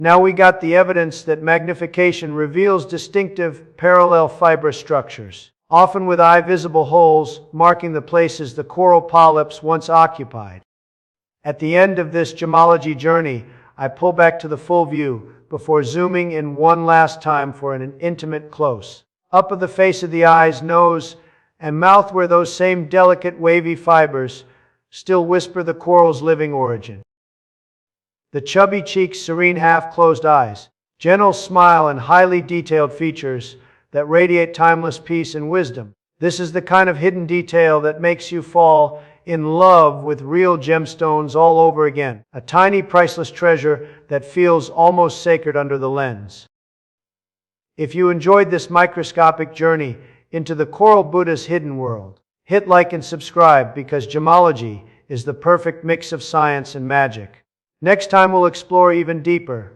Now we got the evidence that magnification reveals distinctive parallel fiber structures, often with eye-visible holes marking the places the coral polyps once occupied. At the end of this gemology journey, I pull back to the full view before zooming in one last time for an intimate close-up of the face of the eyes, nose, and mouth where those same delicate wavy fibers still whisper the coral's living origin. The chubby cheeks, serene half-closed eyes, gentle smile, and highly detailed features that radiate timeless peace and wisdom. This is the kind of hidden detail that makes you fall in love with real gemstones all over again. A tiny, priceless treasure that feels almost sacred under the lens. If you enjoyed this microscopic journey into the coral Buddha's hidden world, hit like and subscribe, because gemology is the perfect mix of science and magic. Next time we'll explore even deeper